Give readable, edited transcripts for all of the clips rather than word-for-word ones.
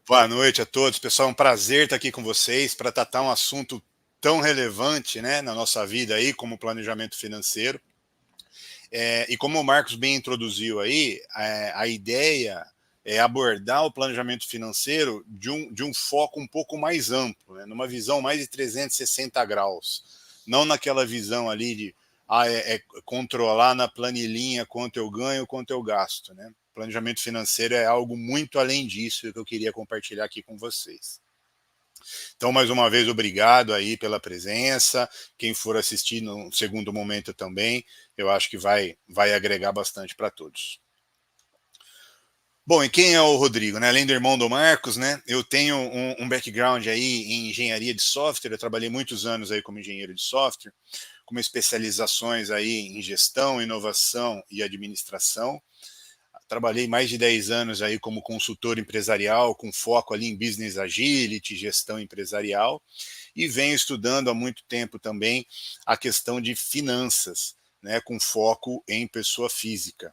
Boa noite a todos, pessoal. É um prazer estar aqui com vocês para tratar um assunto tão relevante, né, na nossa vida aí, como o planejamento financeiro. E como o Marcos bem introduziu aí, a ideia é abordar o planejamento financeiro de um foco um pouco mais amplo, né, numa visão mais de 360 graus. Não naquela visão ali de controlar na planilhinha quanto eu ganho, quanto eu gasto, né? Planejamento financeiro é algo muito além disso que eu queria compartilhar aqui com vocês. Então, mais uma vez, obrigado aí pela presença. Quem for assistir no segundo momento também, eu acho que vai agregar bastante para todos. Bom, e quem é o Rodrigo, né? Além do irmão do Marcos, né? Eu tenho um background aí em engenharia de software. Eu trabalhei muitos anos aí como engenheiro de software, com especializações aí em gestão, inovação e administração. Trabalhei mais de 10 anos aí como consultor empresarial, com foco ali em business agility, gestão empresarial, e venho estudando há muito tempo também a questão de finanças, né, com foco em pessoa física.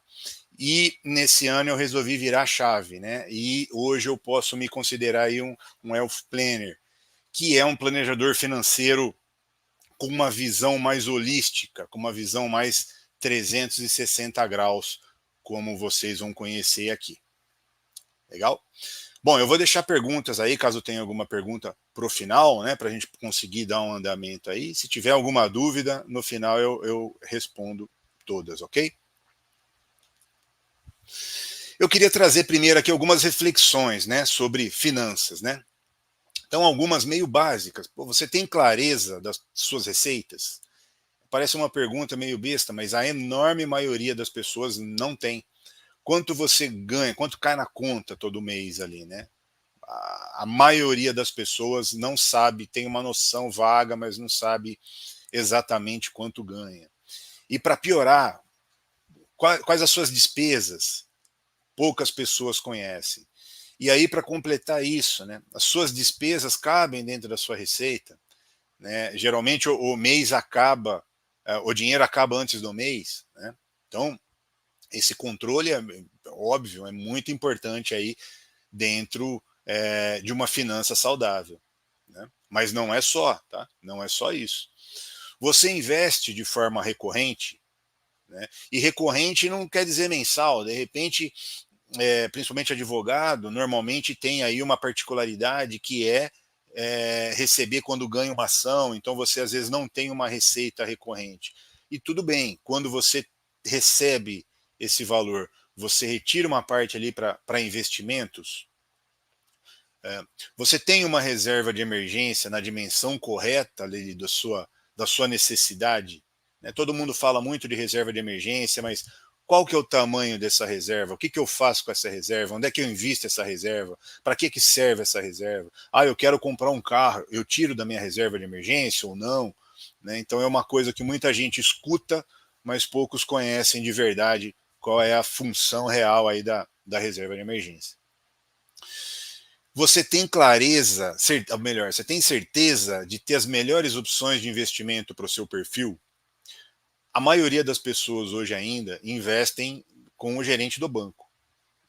E nesse ano eu resolvi virar a chave, né? E hoje eu posso me considerar aí um Wealth Planner, que é um planejador financeiro com uma visão mais holística, com uma visão mais 360 graus, como vocês vão conhecer aqui. Legal? Bom, eu vou deixar perguntas aí, caso tenha alguma pergunta para o final, né, para a gente conseguir dar um andamento aí. Se tiver alguma dúvida, no final eu respondo todas, ok? Eu queria trazer primeiro aqui algumas reflexões, né, sobre finanças, né? Então, algumas meio básicas. Pô, você tem clareza das suas receitas? Parece uma pergunta meio besta, mas a enorme maioria das pessoas não tem. Quanto você ganha, quanto cai na conta todo mês ali, né? A maioria das pessoas não sabe, tem uma noção vaga, mas não sabe exatamente quanto ganha. E para piorar, quais as suas despesas? Poucas pessoas conhecem. E aí, para completar isso, né, as suas despesas cabem dentro da sua receita. Né? Geralmente o mês acaba, o dinheiro acaba antes do mês. Né? Então, esse controle, óbvio, é muito importante aí dentro de uma finança saudável. Né? Mas não é só, tá? Não é só isso. Você investe de forma recorrente, né? E recorrente não quer dizer mensal. De repente, principalmente advogado, normalmente tem aí uma particularidade que receber quando ganha uma ação, então você às vezes não tem uma receita recorrente. E tudo bem, quando você recebe esse valor, você retira uma parte ali para investimentos, você tem uma reserva de emergência na dimensão correta ali da sua necessidade. Né? Todo mundo fala muito de reserva de emergência, mas qual que é o tamanho dessa reserva? O que, que eu faço com essa reserva? Onde é que eu invisto essa reserva? Para que serve essa reserva? Eu quero comprar um carro, eu tiro da minha reserva de emergência ou não? Né? Então é uma coisa que muita gente escuta, mas poucos conhecem de verdade qual é a função real aí da reserva de emergência. Você tem clareza, melhor, você tem certeza de ter as melhores opções de investimento para o seu perfil? A maioria das pessoas hoje ainda investem com o gerente do banco.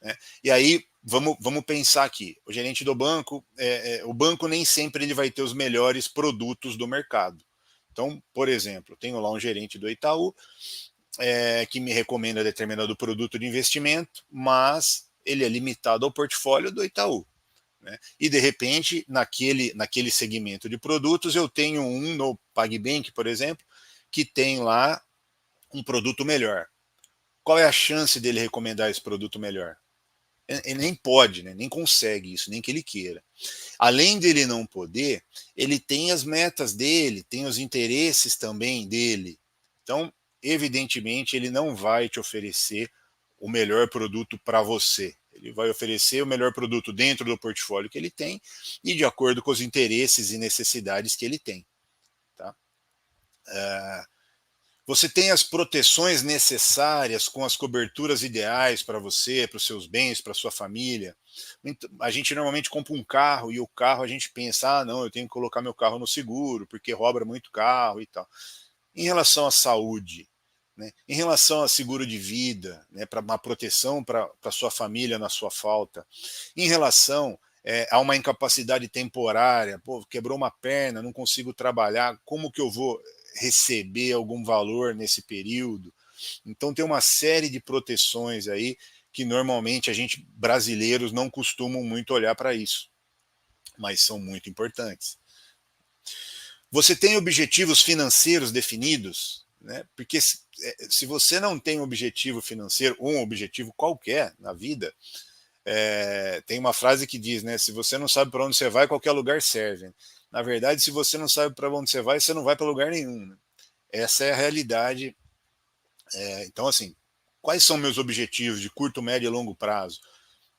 Né? E aí, vamos pensar aqui. O gerente do banco, o banco nem sempre ele vai ter os melhores produtos do mercado. Então, por exemplo, tenho lá um gerente do Itaú que me recomenda determinado produto de investimento, mas ele é limitado ao portfólio do Itaú. Né? E de repente, naquele segmento de produtos, eu tenho um no PagBank, por exemplo, que tem lá um produto melhor. Qual é a chance dele recomendar esse produto melhor? Ele nem pode, né? Nem consegue isso, nem que ele queira. Além dele não poder, ele tem as metas dele, tem os interesses também dele. Então, evidentemente, ele não vai te oferecer o melhor produto para você. Ele vai oferecer o melhor produto dentro do portfólio que ele tem e de acordo com os interesses e necessidades que ele tem. Tá? Você tem as proteções necessárias com as coberturas ideais para você, para os seus bens, para a sua família. A gente normalmente compra um carro e o carro a gente pensa, não, eu tenho que colocar meu carro no seguro, porque rouba muito carro e tal. Em relação à saúde, né? Em relação a seguro de vida, né? Para uma proteção para a sua família na sua falta, em relação há uma incapacidade temporária, pô, quebrou uma perna, não consigo trabalhar, como que eu vou receber algum valor nesse período? Então tem uma série de proteções aí que normalmente a gente, brasileiros, não costumam muito olhar para isso, mas são muito importantes. Você tem objetivos financeiros definidos, né? Porque se você não tem um objetivo financeiro, um objetivo qualquer na vida, tem uma frase que diz, né? Se você não sabe para onde você vai, qualquer lugar serve. Na verdade, se você não sabe para onde você não vai para lugar nenhum. Né? Essa é a realidade. Então, assim, quais são meus objetivos de curto, médio e longo prazo?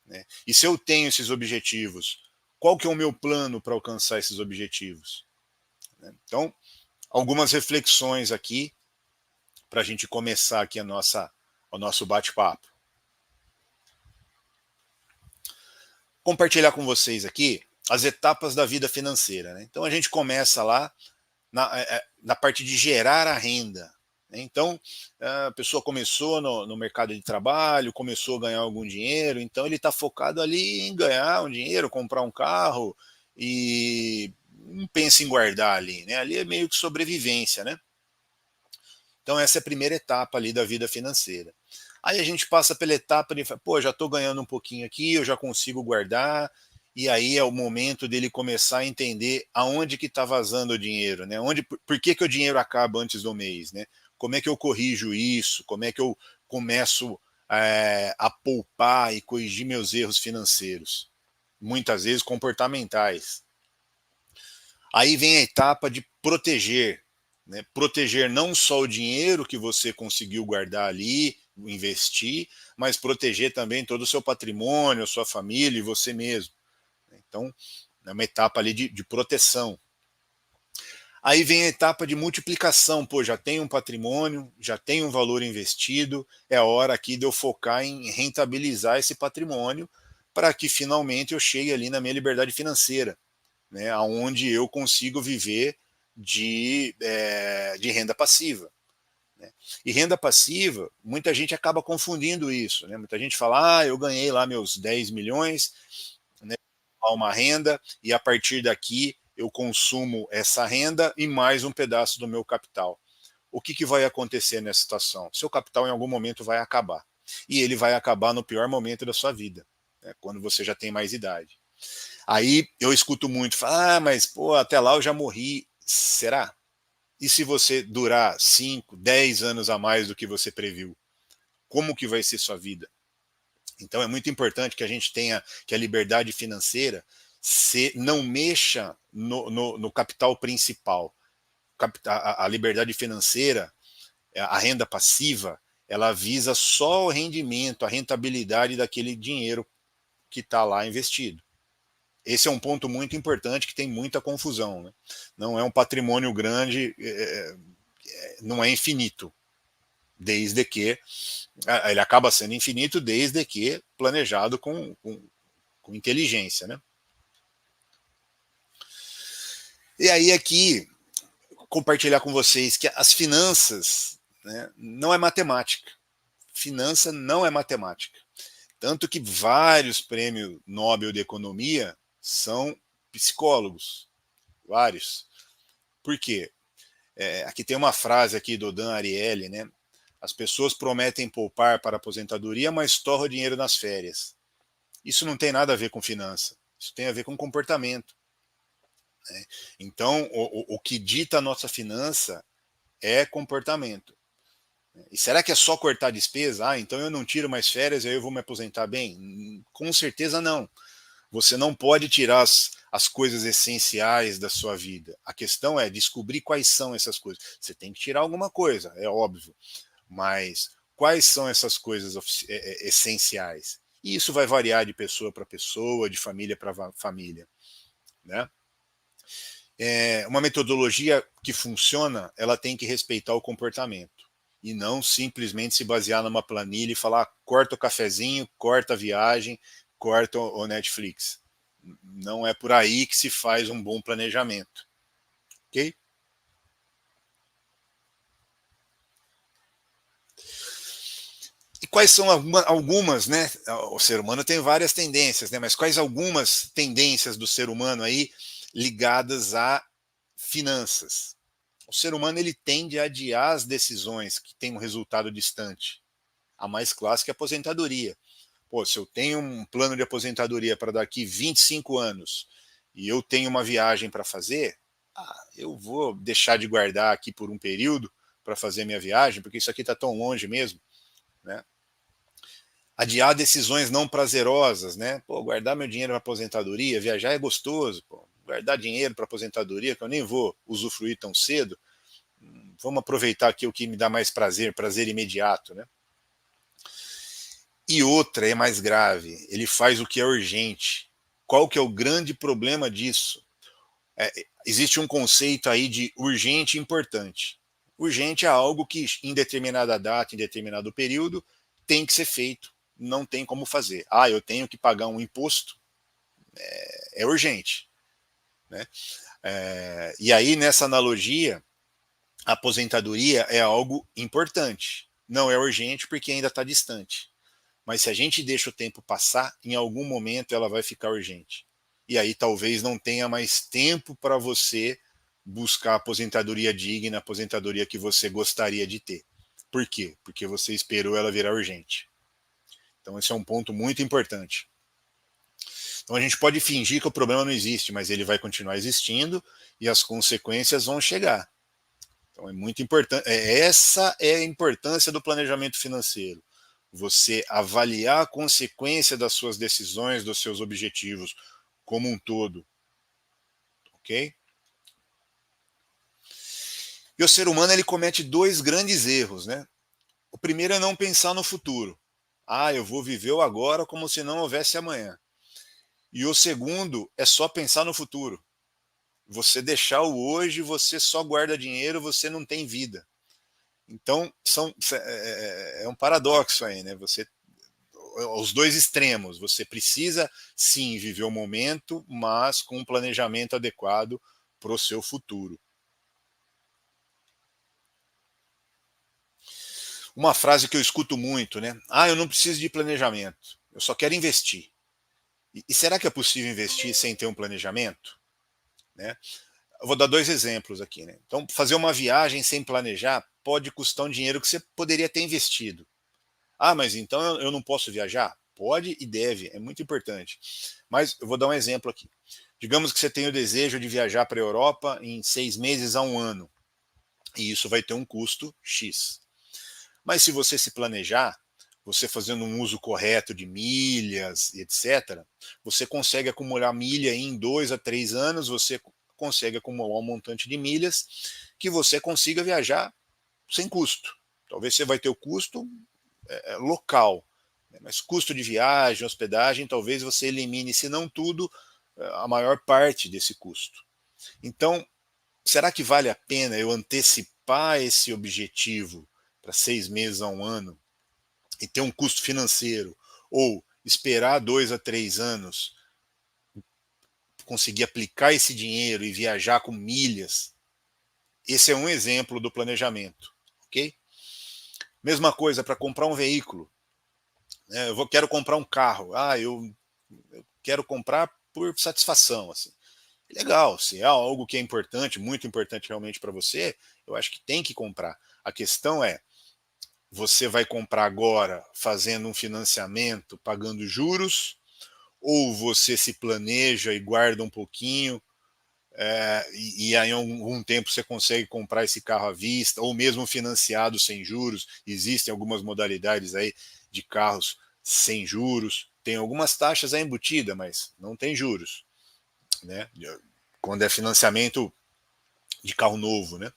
Né? E se eu tenho esses objetivos, qual que é o meu plano para alcançar esses objetivos? Né? Então, algumas reflexões aqui para a gente começar aqui o nosso bate-papo. Compartilhar com vocês aqui as etapas da vida financeira. Né? Então a gente começa lá na parte de gerar a renda. Né? Então a pessoa começou no mercado de trabalho, começou a ganhar algum dinheiro, então ele está focado ali em ganhar um dinheiro, comprar um carro e não pensa em guardar ali. Né? Ali é meio que sobrevivência, né? Então essa é a primeira etapa ali da vida financeira. Aí a gente passa pela etapa de, pô, já estou ganhando um pouquinho aqui, eu já consigo guardar, e aí é o momento dele começar a entender aonde que está vazando o dinheiro, né? Por que o dinheiro acaba antes do mês, né? Como é que eu corrijo isso? Como é que eu começo a poupar e corrigir meus erros financeiros? Muitas vezes comportamentais. Aí vem a etapa de proteger, né? Proteger não só o dinheiro que você conseguiu guardar ali, investir, mas proteger também todo o seu patrimônio, a sua família e você mesmo. Então, é uma etapa ali de proteção. Aí vem a etapa de multiplicação. Pô, já tenho um patrimônio, já tenho um valor investido, é a hora aqui de eu focar em rentabilizar esse patrimônio para que finalmente eu chegue ali na minha liberdade financeira, né, onde eu consigo viver de renda passiva. Né? E renda passiva, muita gente acaba confundindo isso. Né? Muita gente fala, eu ganhei lá meus 10 milhões, né, uma renda, e a partir daqui eu consumo essa renda e mais um pedaço do meu capital. O que vai acontecer nessa situação? Seu capital em algum momento vai acabar. E ele vai acabar no pior momento da sua vida, né, quando você já tem mais idade. Aí eu escuto muito, falar, mas pô, até lá eu já morri. Será? E se você durar 5, 10 anos a mais do que você previu? Como que vai ser sua vida? Então é muito importante que a gente tenha, que a liberdade financeira não mexa no capital principal. A liberdade financeira, a renda passiva, ela visa só o rendimento, a rentabilidade daquele dinheiro que está lá investido. Esse é um ponto muito importante que tem muita confusão. Né? Não é um patrimônio grande, não é infinito, desde que ele acaba sendo infinito desde que planejado com inteligência. Né? E aí aqui, compartilhar com vocês que as finanças, né, não é matemática. Finança não é matemática. Tanto que vários prêmios Nobel de Economia são psicólogos. Vários. Por quê? Aqui tem uma frase aqui do Dan Ariely, né? As pessoas prometem poupar para a aposentadoria, mas torram o dinheiro nas férias. Isso não tem nada a ver com finança. Isso tem a ver com comportamento. Né? Então, o que dita a nossa finança é comportamento. E será que é só cortar despesa? Então eu não tiro mais férias e aí eu vou me aposentar bem? Com certeza não. Você não pode tirar as coisas essenciais da sua vida. A questão é descobrir quais são essas coisas. Você tem que tirar alguma coisa, é óbvio. Mas quais são essas coisas essenciais? E isso vai variar de pessoa para pessoa, de família para família. Né? Uma metodologia que funciona, ela tem que respeitar o comportamento. E não simplesmente se basear numa planilha e falar corta o cafezinho, corta a viagem, corta o Netflix. Não é por aí que se faz um bom planejamento. Ok? E quais são algumas, né? O ser humano tem várias tendências, né? Mas quais algumas tendências do ser humano aí ligadas a finanças? O ser humano ele tende a adiar as decisões que têm um resultado distante. A mais clássica é a aposentadoria. Pô, se eu tenho um plano de aposentadoria para daqui 25 anos e eu tenho uma viagem para fazer, eu vou deixar de guardar aqui por um período para fazer minha viagem, porque isso aqui está tão longe mesmo, né? Adiar decisões não prazerosas, né? Pô, guardar meu dinheiro para aposentadoria, viajar é gostoso, pô. Guardar dinheiro para aposentadoria, que eu nem vou usufruir tão cedo, vamos aproveitar aqui o que me dá mais prazer, prazer imediato, né? E outra é mais grave, ele faz o que é urgente. Qual que é o grande problema disso? Existe um conceito aí de urgente e importante. Urgente é algo que em determinada data, em determinado período, tem que ser feito, não tem como fazer. Eu tenho que pagar um imposto, é urgente, né? E aí, nessa analogia, a aposentadoria é algo importante. Não é urgente porque ainda está distante. Mas se a gente deixa o tempo passar, em algum momento ela vai ficar urgente. E aí talvez não tenha mais tempo para você buscar a aposentadoria digna, a aposentadoria que você gostaria de ter. Por quê? Porque você esperou ela virar urgente. Então esse é um ponto muito importante. Então a gente pode fingir que o problema não existe, mas ele vai continuar existindo e as consequências vão chegar. Então é muito importante. Essa é a importância do planejamento financeiro. Você avaliar a consequência das suas decisões, dos seus objetivos como um todo. Ok? E o ser humano ele comete dois grandes erros, né? O primeiro é não pensar no futuro. Eu vou viver o agora como se não houvesse amanhã. E o segundo é só pensar no futuro. Você deixar o hoje, você só guarda dinheiro, você não tem vida. Então, é um paradoxo aí, né? Você, os dois extremos. Você precisa, sim, viver o momento, mas com um planejamento adequado para o seu futuro. Uma frase que eu escuto muito, né? Eu não preciso de planejamento, eu só quero investir. E será que é possível investir sem ter um planejamento? Né? Eu vou dar dois exemplos aqui. Né? Então, fazer uma viagem sem planejar pode custar um dinheiro que você poderia ter investido. Mas então eu não posso viajar? Pode e deve, é muito importante. Mas eu vou dar um exemplo aqui. Digamos que você tem o desejo de viajar para a Europa em 6 meses a 1 ano. E isso vai ter um custo X. Mas se você se planejar, você fazendo um uso correto de milhas, etc., você consegue acumular milha em 2 a 3 anos, você consegue acumular um montante de milhas que você consiga viajar sem custo. Talvez você vai ter o custo local, mas custo de viagem, hospedagem, talvez você elimine, se não tudo, a maior parte desse custo. Então, será que vale a pena eu antecipar esse objetivo para 6 meses a 1 ano e ter um custo financeiro, ou esperar 2 a 3 anos, conseguir aplicar esse dinheiro e viajar com milhas? Esse é um exemplo do planejamento, ok? Mesma coisa para comprar um veículo. Quero comprar um carro. Eu quero comprar por satisfação, assim. Legal, se é algo que é importante, muito importante realmente para você, eu acho que tem que comprar. A questão é, você vai comprar agora fazendo um financiamento, pagando juros, ou você se planeja e guarda um pouquinho, e aí em algum tempo você consegue comprar esse carro à vista, ou mesmo financiado sem juros. Existem algumas modalidades aí de carros sem juros. Tem algumas taxas aí embutidas, mas não tem juros, né? Quando é financiamento de carro novo, né?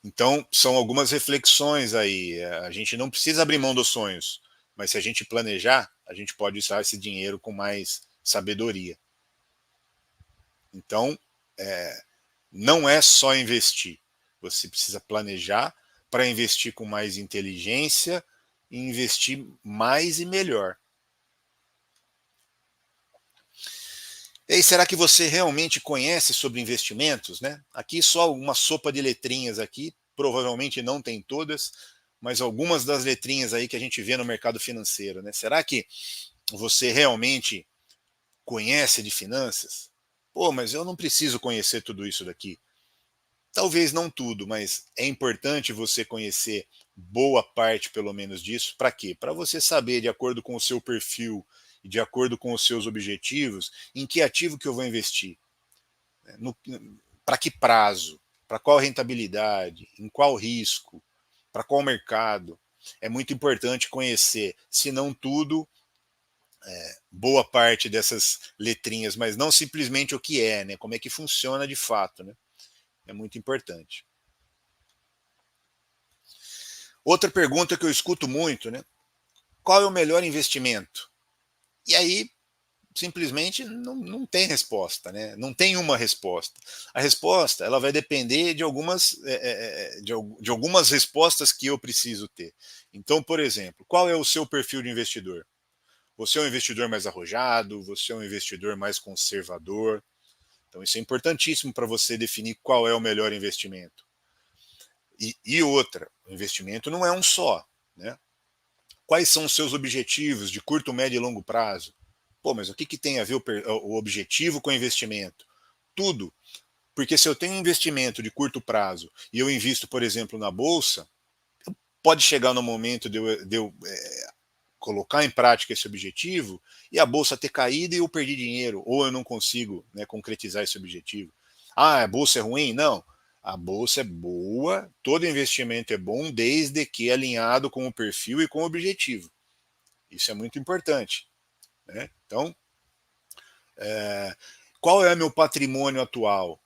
Então, são algumas reflexões aí. A gente não precisa abrir mão dos sonhos, mas se a gente planejar, a gente pode usar esse dinheiro com mais sabedoria. Então, não é só investir. Você precisa planejar para investir com mais inteligência e investir mais e melhor. E aí, será que você realmente conhece sobre investimentos, né? Aqui só uma sopa de letrinhas aqui, provavelmente não tem todas, mas algumas das letrinhas aí que a gente vê no mercado financeiro, né? Será que você realmente conhece de finanças? Pô, mas eu não preciso conhecer tudo isso daqui. Talvez não tudo, mas é importante você conhecer boa parte, pelo menos, disso. Para quê? Para você saber, de acordo com o seu perfil e de acordo com os seus objetivos, em que ativo que eu vou investir, né? Para que prazo, para qual rentabilidade, em qual risco, para qual mercado. É muito importante conhecer, se não tudo, boa parte dessas letrinhas, mas não simplesmente o que é, né? Como é que funciona de fato, né? É muito importante. Outra pergunta que eu escuto muito, né? Qual é o melhor investimento? E aí, simplesmente, não tem resposta, né? Não tem uma resposta. A resposta, ela vai depender de de algumas respostas que eu preciso ter. Então, por exemplo, qual é o seu perfil de investidor? Você é um investidor mais arrojado? Você é um investidor mais conservador? Então, isso é importantíssimo para você definir qual é o melhor investimento. E outra, o investimento não é um só, né? Quais são os seus objetivos de curto, médio e longo prazo? Pô, mas o que tem a ver o objetivo com o investimento? Tudo. Porque se eu tenho um investimento de curto prazo e eu invisto, por exemplo, na bolsa, pode chegar no momento de eu colocar em prática esse objetivo e a bolsa ter caído e eu perdi dinheiro, ou eu não consigo, né, concretizar esse objetivo. Ah, a bolsa é ruim? Não. A bolsa é boa, todo investimento é bom, desde que alinhado com o perfil e com o objetivo. Isso é muito importante, né? Então, qual é o meu patrimônio atual?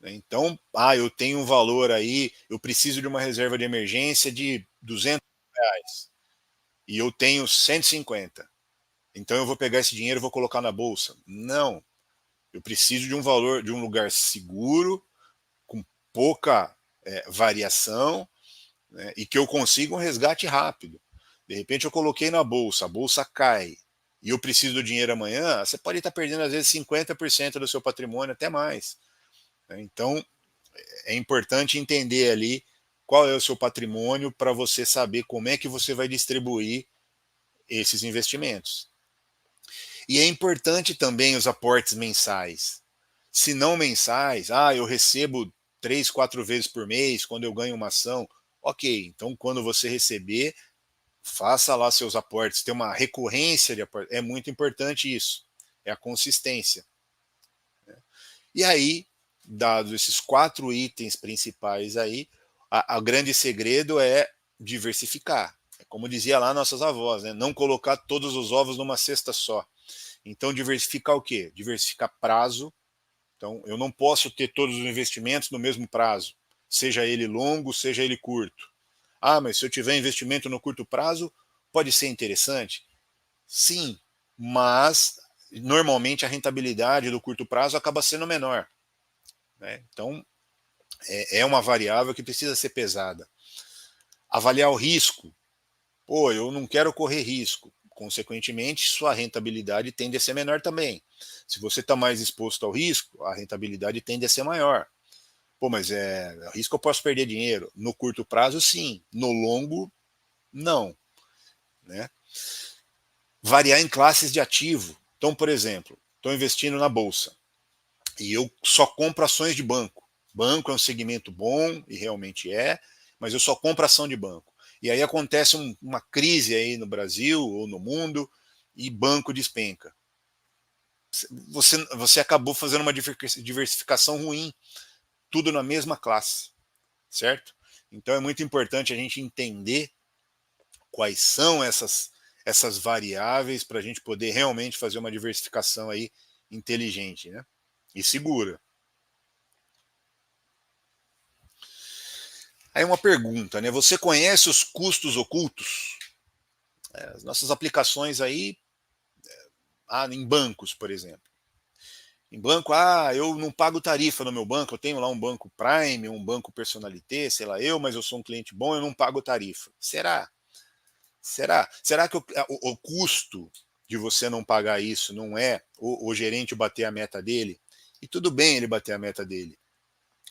Então, eu tenho um valor aí, eu preciso de uma reserva de emergência de R$ 200 e eu tenho 150. Então eu vou pegar esse dinheiro e vou colocar na bolsa. Não, eu preciso de um valor, de um lugar seguro, com pouca variação, né, e que eu consiga um resgate rápido. De repente eu coloquei na bolsa, a bolsa cai, e eu preciso do dinheiro amanhã, você pode estar perdendo às vezes 50% do seu patrimônio, até mais, né? Então é importante entender ali qual é o seu patrimônio para você saber como é que você vai distribuir esses investimentos. E é importante também os aportes mensais. Se não mensais, eu recebo 3, 4 vezes por mês quando eu ganho uma ação. Ok, então quando você receber, faça lá seus aportes, ter uma recorrência de aportes. É muito importante isso. É a consistência. E aí, dados esses 4 itens principais aí, a grande segredo é diversificar. É como dizia lá nossas avós, né? Não colocar todos os ovos numa cesta só. Então, diversificar o quê? Diversificar prazo. Então, eu não posso ter todos os investimentos no mesmo prazo, seja ele longo, seja ele curto. Mas se eu tiver investimento no curto prazo, pode ser interessante? Sim, mas normalmente a rentabilidade do curto prazo acaba sendo menor, né? Então, é uma variável que precisa ser pesada. Avaliar o risco. Pô, eu não quero correr risco. Consequentemente, sua rentabilidade tende a ser menor também. Se você está mais exposto ao risco, a rentabilidade tende a ser maior. Pô, mas risco eu posso perder dinheiro. No curto prazo, sim. No longo, não, né? Variar em classes de ativo. Então, por exemplo, estou investindo na bolsa e eu só compro ações de banco. Banco é um segmento bom, e realmente é, mas eu só compro ação de banco. E aí acontece uma crise aí no Brasil ou no mundo e banco despenca. Você acabou fazendo uma diversificação ruim, tudo na mesma classe, certo? Então é muito importante a gente entender quais são essas variáveis para a gente poder realmente fazer uma diversificação aí inteligente, né? E segura. Aí uma pergunta, né? Você conhece os custos ocultos? As nossas aplicações aí, em bancos, por exemplo. Em banco, eu não pago tarifa no meu banco, eu tenho lá um banco Prime, um banco Personalité, sei lá mas eu sou um cliente bom, eu não pago tarifa. Será? Será que o custo de você não pagar isso não é o gerente bater a meta dele? E tudo bem ele bater a meta dele,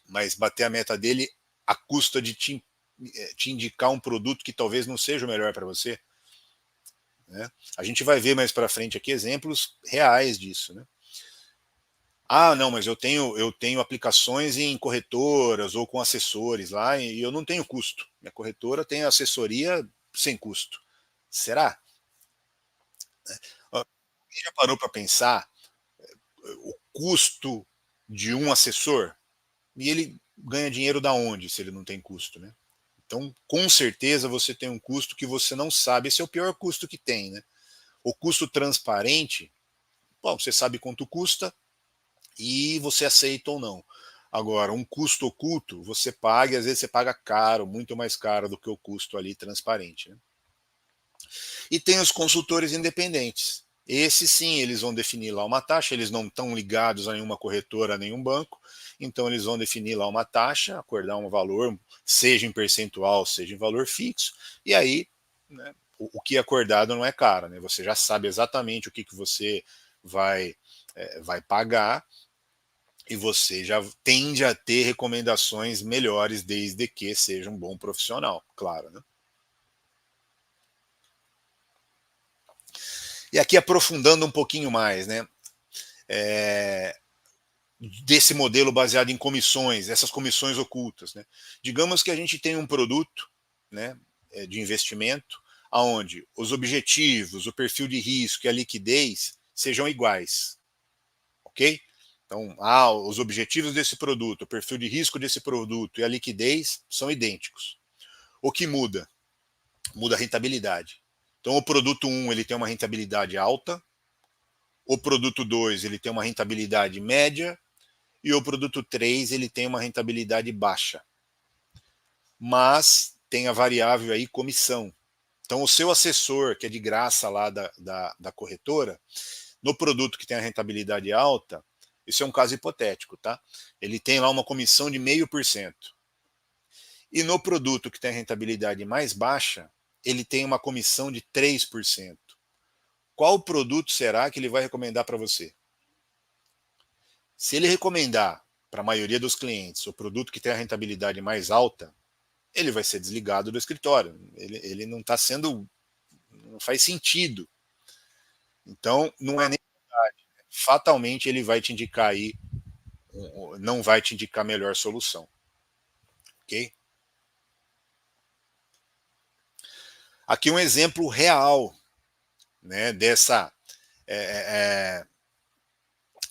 mas bater a meta dele à custa de te te indicar um produto que talvez não seja o melhor para você, né? A gente vai ver mais para frente aqui exemplos reais disso, né? Ah, não, mas eu tenho aplicações em corretoras ou com assessores lá e eu não tenho custo. Minha corretora tem assessoria sem custo. Será? Quem já parou para pensar o custo de um assessor? E ele ganha dinheiro da onde se ele não tem custo, né? Então, com certeza você tem um custo que você não sabe. Esse é o pior custo que tem, né? O custo transparente, bom, você sabe quanto custa e você aceita ou não. Agora, um custo oculto, você paga, e às vezes você paga caro, muito mais caro do que o custo ali transparente, né? E tem os consultores independentes. Esses sim, eles vão definir lá uma taxa, eles não estão ligados a nenhuma corretora, a nenhum banco, então eles vão definir lá uma taxa, acordar um valor, seja em percentual, seja em valor fixo, e aí, né, o que é acordado não é caro, né? Você já sabe exatamente o que você vai, vai pagar, e você já tende a ter recomendações melhores desde que seja um bom profissional, claro, né? E aqui aprofundando um pouquinho mais, né? É, desse modelo baseado em comissões, essas comissões ocultas, né? Digamos que a gente tem um produto, né, de investimento, aonde os objetivos, o perfil de risco e a liquidez sejam iguais, ok? Então, os objetivos desse produto, o perfil de risco desse produto e a liquidez são idênticos. O que muda? Muda a rentabilidade. Então, o produto 1 ele tem uma rentabilidade alta, o produto 2 ele tem uma rentabilidade média e o produto 3 ele tem uma rentabilidade baixa. Mas tem a variável aí comissão. Então, o seu assessor, que é de graça lá da corretora, no produto que tem a rentabilidade alta, isso é um caso hipotético, tá? Ele tem lá uma comissão de 0,5%. E no produto que tem a rentabilidade mais baixa, ele tem uma comissão de 3%. Qual produto será que ele vai recomendar para você? Se ele recomendar para a maioria dos clientes o produto que tem a rentabilidade mais alta, ele vai ser desligado do escritório. Ele não está sendo. Não faz sentido. Então, não é nem fatalmente ele vai te indicar aí, não vai te indicar a melhor solução. Ok? Aqui um exemplo real, né, é,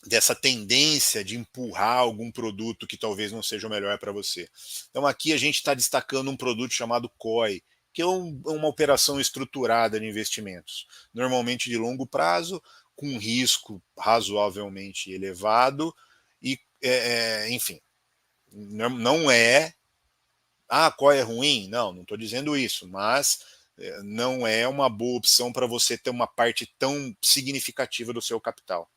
dessa tendência de empurrar algum produto que talvez não seja o melhor para você. Então aqui a gente está destacando um produto chamado COI, que é uma operação estruturada de investimentos, normalmente de longo prazo, com risco razoavelmente elevado e, enfim, não é. Ah, COI é ruim? Não, não estou dizendo isso, mas não é uma boa opção para você ter uma parte tão significativa do seu capital.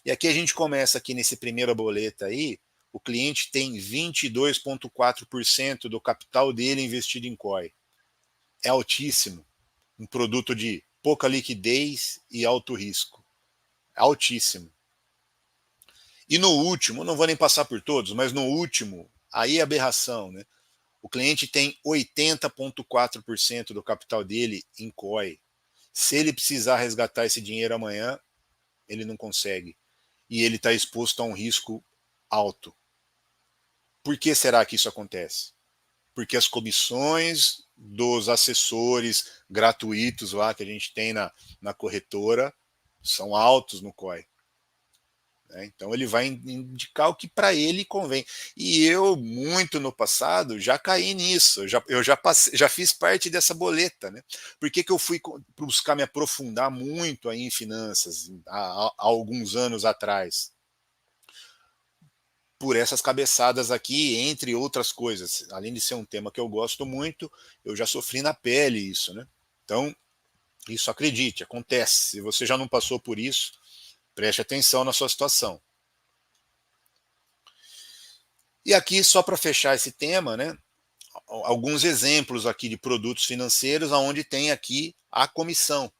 E aqui a gente começa aqui nesse primeira boleta aí, o cliente tem 22,4% do capital dele investido em COI. É altíssimo. Um produto de pouca liquidez e alto risco. É altíssimo. E no último, não vou nem passar por todos, mas no último, aí é aberração, né? O cliente tem 80,4% do capital dele em COI. Se ele precisar resgatar esse dinheiro amanhã, ele não consegue. E ele está exposto a um risco alto. Por que será que isso acontece? Porque as comissões dos assessores gratuitos lá que a gente tem na corretora são altos no COI. Né? Então ele vai indicar o que para ele convém. E eu, muito no passado, já caí nisso. Eu já fiz parte dessa boleta. Né? Por que eu fui buscar me aprofundar muito aí em finanças há alguns anos atrás? Por essas cabeçadas aqui, entre outras coisas. Além de ser um tema que eu gosto muito, eu já sofri na pele isso, né? Então, isso acredite, acontece. Se você já não passou por isso, preste atenção na sua situação. E aqui, só para fechar esse tema, né? Alguns exemplos aqui de produtos financeiros onde tem aqui a comissão.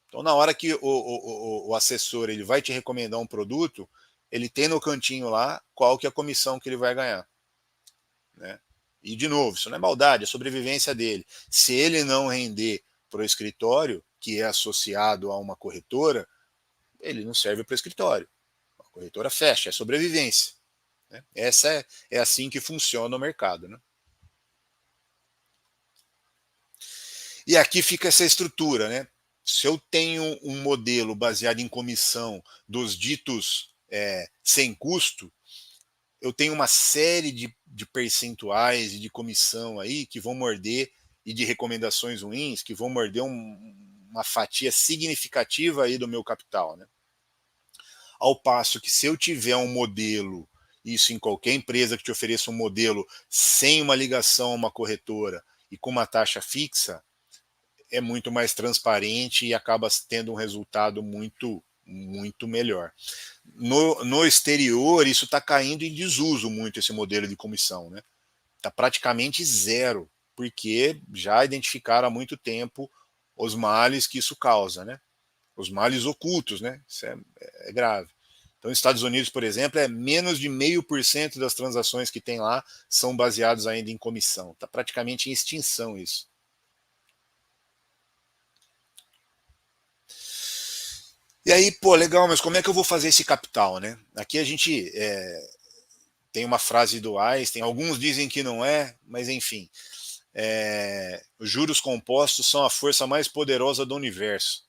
Então, na hora que o assessor ele vai te recomendar um produto, ele tem no cantinho lá qual que é a comissão que ele vai ganhar. Né? E, de novo, isso não é maldade, é sobrevivência dele. Se ele não render para o escritório, que é associado a uma corretora, ele não serve para o escritório. A corretora fecha, é sobrevivência. Né? É assim que funciona o mercado. Né? E aqui fica essa estrutura. Né? Se eu tenho um modelo baseado em comissão dos ditos sem custo, eu tenho uma série de percentuais e de comissão aí que vão morder, e de recomendações ruins que vão morder uma fatia significativa aí do meu capital. Né? Ao passo que, se eu tiver um modelo, isso em qualquer empresa que te ofereça um modelo sem uma ligação a uma corretora e com uma taxa fixa, é muito mais transparente e acaba tendo um resultado muito melhor. No exterior, isso está caindo em desuso muito, esse modelo de comissão. Né? Está praticamente zero, porque já identificaram há muito tempo os males que isso causa, né? Os males ocultos, né? Isso é grave. Então, nos Estados Unidos, por exemplo, é menos de 0,5% das transações que tem lá são baseadas ainda em comissão. Está praticamente em extinção isso. E aí, pô, legal, mas como é que eu vou fazer esse capital, né? Aqui a gente tem uma frase do Einstein, alguns dizem que não é, mas enfim. Os juros compostos são a força mais poderosa do universo.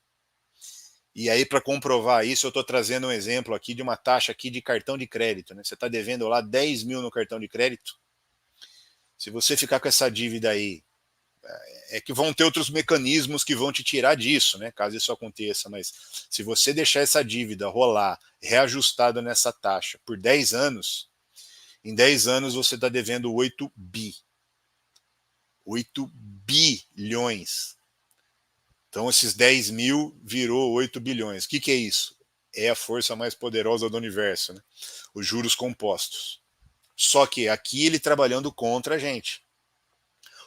E aí, para comprovar isso, eu estou trazendo um exemplo aqui de uma taxa aqui de cartão de crédito. Né? Você está devendo lá 10 mil no cartão de crédito. Se você ficar com essa dívida aí, é que vão ter outros mecanismos que vão te tirar disso, né? Caso isso aconteça. Mas se você deixar essa dívida rolar reajustada nessa taxa por 10 anos, em 10 anos você está devendo 8 bi. 8 bilhões. Então, esses 10 mil virou 8 bilhões. O que é isso? É a força mais poderosa do universo, né? Os juros compostos. Só que aqui ele trabalhando contra a gente.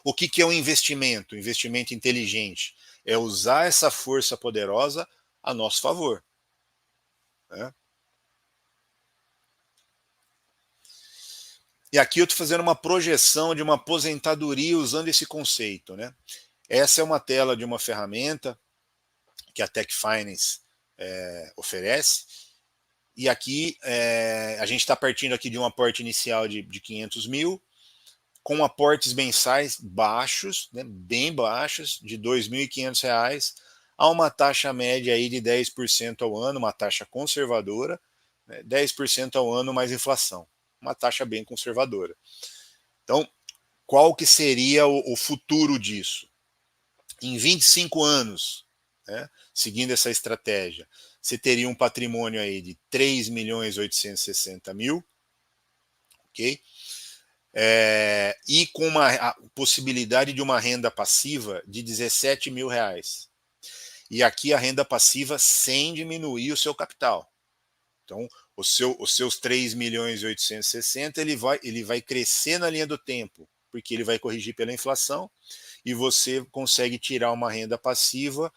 O que é um investimento? Investimento inteligente. É usar essa força poderosa a nosso favor. Né? E aqui eu estou fazendo uma projeção de uma aposentadoria usando esse conceito. Né? Essa é uma tela de uma ferramenta que a Tech Finance oferece. E aqui a gente está partindo aqui de um aporte inicial de 500 mil, com aportes mensais baixos, né, bem baixos, de R$ 2.500, a uma taxa média aí de 10% ao ano, uma taxa conservadora, né, 10% ao ano mais inflação, uma taxa bem conservadora. Então, qual que seria o futuro disso? Em 25 anos, né, seguindo essa estratégia, você teria um patrimônio aí de 3.860.000, ok? E com a possibilidade de uma renda passiva de 17 mil reais. E aqui a renda passiva sem diminuir o seu capital. Então, os seus 3.860.000, ele vai crescer na linha do tempo, porque ele vai corrigir pela inflação, e você consegue tirar uma renda passiva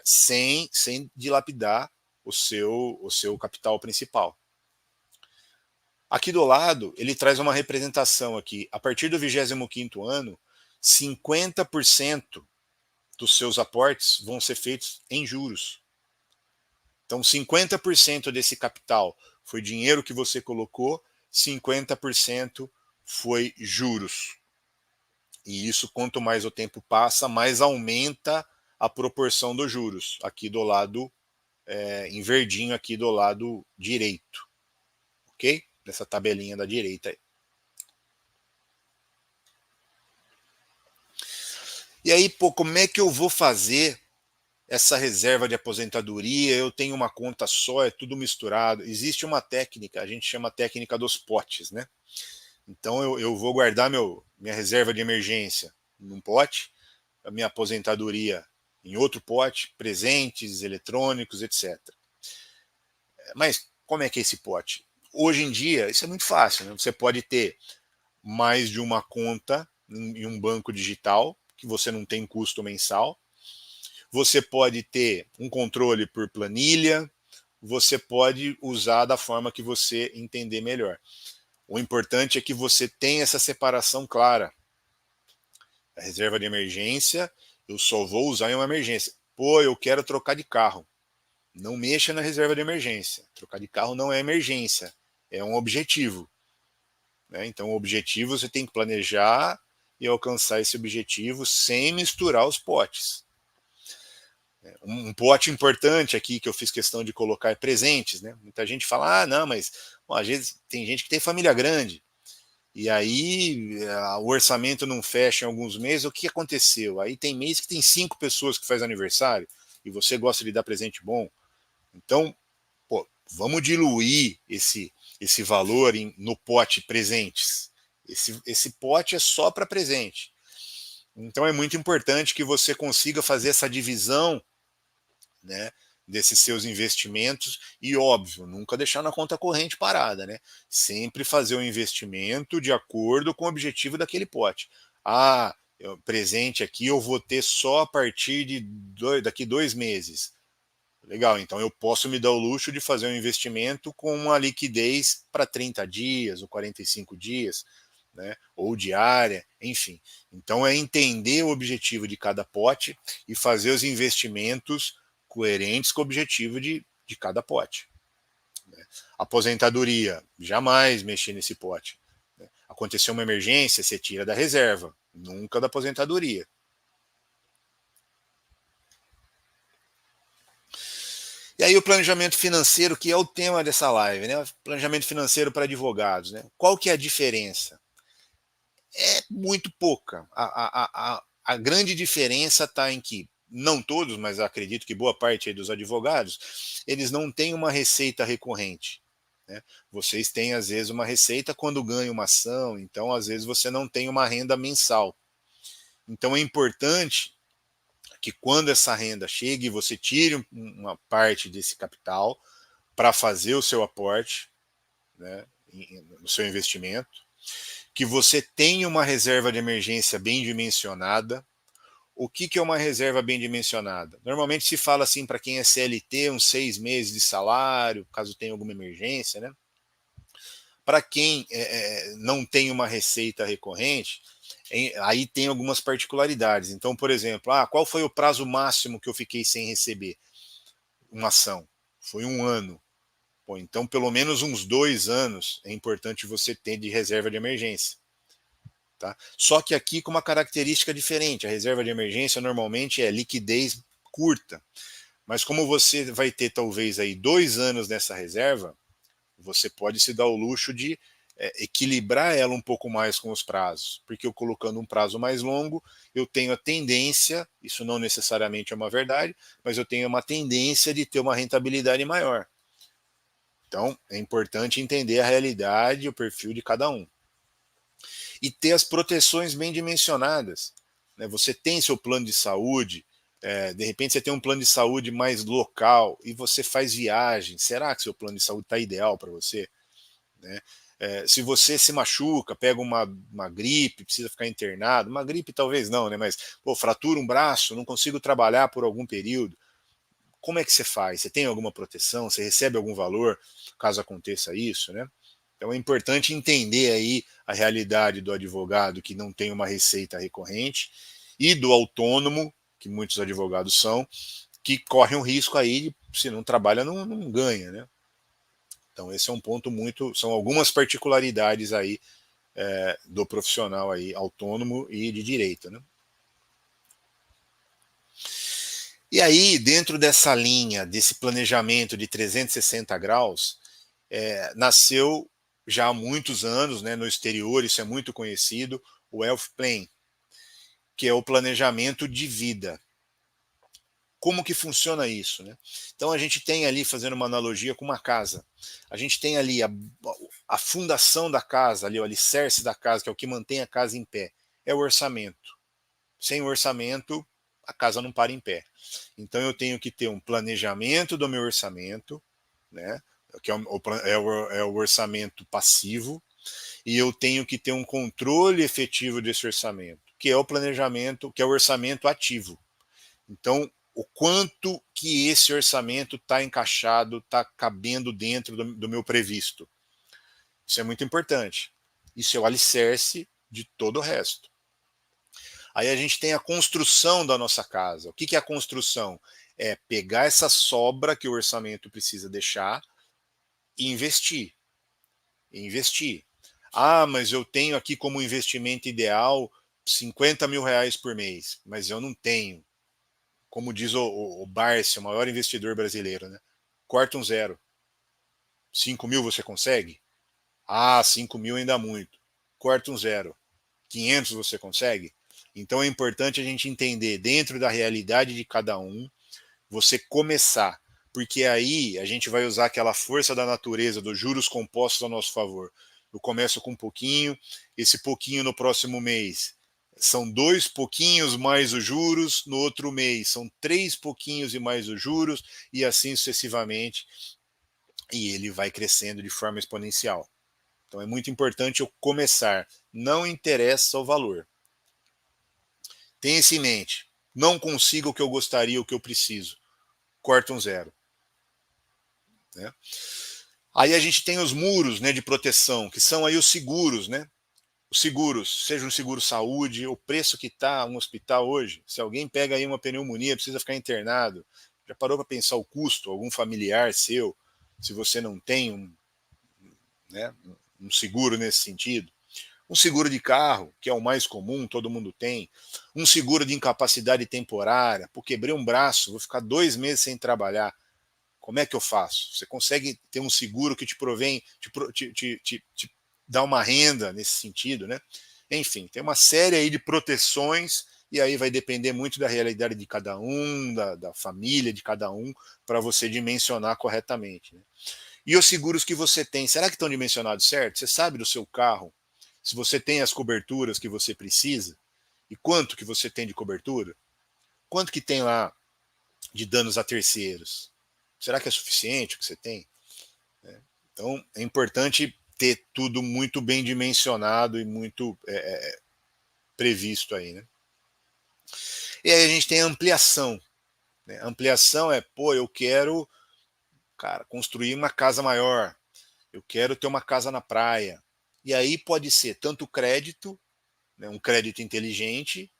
sem dilapidar o seu capital principal. Aqui do lado, ele traz uma representação aqui. A partir do 25º ano, 50% dos seus aportes vão ser feitos em juros. Então, 50% desse capital foi dinheiro que você colocou, 50% foi juros. E isso, quanto mais o tempo passa, mais aumenta a proporção dos juros. Aqui do lado, em verdinho, aqui do lado direito. Ok? Nessa tabelinha da direita aí. E aí, pô, como é que eu vou fazer essa reserva de aposentadoria? Eu tenho uma conta só, é tudo misturado. Existe uma técnica, a gente chama a técnica dos potes, né? Então eu vou guardar minha reserva de emergência num pote, a minha aposentadoria em outro pote, presentes, eletrônicos, etc. Mas como é que é esse pote? Hoje em dia, isso é muito fácil, né? Você pode ter mais de uma conta em um banco digital, que você não tem custo mensal. Você pode ter um controle por planilha, você pode usar da forma que você entender melhor. O importante é que você tenha essa separação clara. A reserva de emergência, eu só vou usar em uma emergência. Pô, eu quero trocar de carro. Não mexa na reserva de emergência. Trocar de carro não é emergência, é um objetivo. Né? Então, o objetivo você tem que planejar e alcançar esse objetivo sem misturar os potes. Um pote importante aqui que eu fiz questão de colocar é presentes. Né? Muita gente fala, ah, não, mas bom, às vezes tem gente que tem família grande. E aí o orçamento não fecha em alguns meses, o que aconteceu? Aí tem mês que tem 5 pessoas que faz aniversário e você gosta de dar presente bom. Então, pô, vamos diluir esse valor no pote presentes. Esse pote é só para presente. Então é muito importante que você consiga fazer essa divisão, né, desses seus investimentos e, óbvio, nunca deixar na conta corrente parada, né? Sempre fazer o investimento de acordo com o objetivo daquele pote. Ah, presente aqui eu vou ter só a partir de daqui 2 meses. Legal, então eu posso me dar o luxo de fazer um investimento com uma liquidez para 30 dias ou 45 dias, né? Ou diária, enfim. Então é entender o objetivo de cada pote e fazer os investimentos coerentes com o objetivo de cada pote. Né? Aposentadoria, jamais mexer nesse pote. Né? Aconteceu uma emergência, você tira da reserva, nunca da aposentadoria. E aí o planejamento financeiro, que é o tema dessa live, né? Planejamento financeiro para advogados, né? Qual que é a diferença? É muito pouca. A grande diferença está em que, não todos, mas acredito que boa parte dos advogados, eles não têm uma receita recorrente. Né? Vocês têm, às vezes, uma receita quando ganham uma ação, então, às vezes, você não tem uma renda mensal. Então, é importante que quando essa renda chegue, você tire uma parte desse capital para fazer o seu aporte, né, no seu investimento, que você tenha uma reserva de emergência bem dimensionada. O que é uma reserva bem dimensionada? Normalmente se fala assim para quem é CLT, uns 6 meses de salário, caso tenha alguma emergência, né? Para quem não tem uma receita recorrente, aí tem algumas particularidades. Então, por exemplo, qual foi o prazo máximo que eu fiquei sem receber uma ação? Foi 1 ano. Bom, então, pelo menos uns 2 anos é importante você ter de reserva de emergência. Tá? Só que aqui com uma característica diferente. A reserva de emergência normalmente é liquidez curta. Mas como você vai ter talvez aí 2 anos nessa reserva, você pode se dar o luxo de equilibrar ela um pouco mais com os prazos. Porque eu colocando um prazo mais longo, eu tenho a tendência, isso não necessariamente é uma verdade, mas eu tenho uma tendência de ter uma rentabilidade maior. Então, é importante entender a realidade e o perfil de cada um. E ter as proteções bem dimensionadas. Né? Você tem seu plano de saúde, de repente você tem um plano de saúde mais local e você faz viagem. Será que seu plano de saúde está ideal para você? Né? Se você se machuca, pega uma gripe, precisa ficar internado, uma gripe talvez não, né? Mas fratura um braço, não consigo trabalhar por algum período. Como é que você faz? Você tem alguma proteção? Você recebe algum valor caso aconteça isso, né? Então é importante entender aí a realidade do advogado que não tem uma receita recorrente e do autônomo, que muitos advogados são, que corre um risco aí, se não trabalha, não ganha, né? Então esse é um ponto são algumas particularidades aí do profissional aí autônomo e de direito, né? E aí, dentro dessa linha, desse planejamento de 360 graus, nasceu já há muitos anos, né, no exterior, isso é muito conhecido, o Wealth Plan, que é o planejamento de vida. Como que funciona isso? Né? Então a gente tem ali, fazendo uma analogia com uma casa, a gente tem ali a fundação da casa, ali, o alicerce da casa, que é o que mantém a casa em pé, é o orçamento. Sem o orçamento, a casa não para em pé. Então eu tenho que ter um planejamento do meu orçamento, né? Que é o orçamento passivo, e eu tenho que ter um controle efetivo desse orçamento, que é o planejamento, que é o orçamento ativo. Então, o quanto que esse orçamento está encaixado, está cabendo dentro do meu previsto. Isso é muito importante. Isso é o alicerce de todo o resto. Aí a gente tem a construção da nossa casa. O que é a construção? É pegar essa sobra que o orçamento precisa deixar e investir. Investir. Ah, mas eu tenho aqui como investimento ideal 50 mil reais por mês, mas eu não tenho. Como diz o Barsi, o maior investidor brasileiro, né? Corta um zero. 5 mil você consegue? Ah, 5 mil ainda muito. Corta um zero. 500 você consegue? Então é importante a gente entender dentro da realidade de cada um, você começar, porque aí a gente vai usar aquela força da natureza dos juros compostos a nosso favor. Eu começo com um pouquinho, esse pouquinho no próximo mês são 2 pouquinhos mais os juros, no outro mês são 3 pouquinhos e mais os juros, e assim sucessivamente, e ele vai crescendo de forma exponencial. Então é muito importante eu começar, não interessa o valor. Tenha isso em mente. Não consigo o que eu gostaria, o que eu preciso. Corta um zero. Né? Aí a gente tem os muros, né, de proteção, que são aí os seguros, né? Os seguros, seja um seguro saúde, o preço que está um hospital hoje. Se alguém pega aí uma pneumonia, precisa ficar internado. Já parou para pensar o custo? Algum familiar seu, se você não tem né, um seguro nesse sentido? Um seguro de carro, que é o mais comum, todo mundo tem. Um seguro de incapacidade temporária. Pô, quebrei um braço, vou ficar 2 meses sem trabalhar. Como é que eu faço? Você consegue ter um seguro que te provém, te dá uma renda nesse sentido, né? Enfim, tem uma série aí de proteções e aí vai depender muito da realidade de cada um, da família de cada um, para você dimensionar corretamente. Né? E os seguros que você tem, será que estão dimensionados certo? Você sabe do seu carro? Se você tem as coberturas que você precisa? E quanto que você tem de cobertura? Quanto que tem lá de danos a terceiros? Será que é suficiente o que você tem? Então, é importante ter tudo muito bem dimensionado e muito previsto aí, né? E aí a gente tem a ampliação. Né? A ampliação é, pô, eu quero, cara, construir uma casa maior. Eu quero ter uma casa na praia. E aí pode ser tanto crédito, né, um crédito inteligente,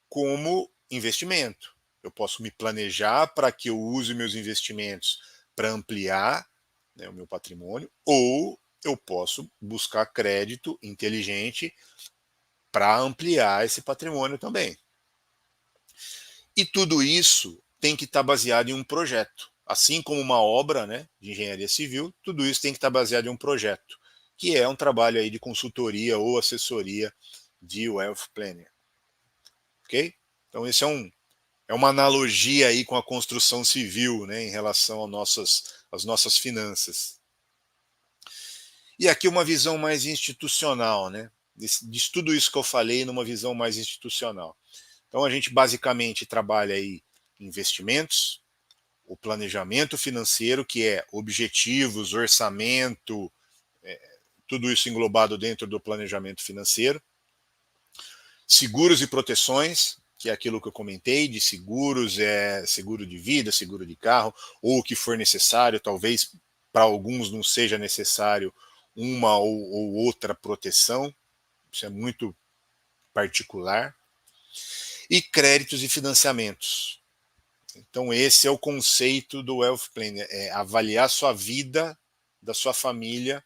como investimento. Eu posso me planejar para que eu use meus investimentos para ampliar, né, o meu patrimônio, ou eu posso buscar crédito inteligente para ampliar esse patrimônio também. E tudo isso tem que estar baseado em um projeto. Assim como uma obra, né, de engenharia civil, tudo isso tem que estar baseado em um projeto, que é um trabalho aí de consultoria ou assessoria de wealth planner. Ok? Então esse é uma analogia aí com a construção civil, né, em relação às nossas finanças. E aqui uma visão mais institucional, né, de tudo isso que eu falei numa visão mais institucional. Então a gente basicamente trabalha aí investimentos, o planejamento financeiro, que é objetivos, orçamento, tudo isso englobado dentro do planejamento financeiro. Seguros e proteções, que é aquilo que eu comentei, de seguros, seguro de vida, seguro de carro, ou o que for necessário, talvez para alguns não seja necessário uma ou outra proteção, isso é muito particular. E créditos e financiamentos. Então, esse é o conceito do Wealth Planner, é avaliar sua vida, da sua família,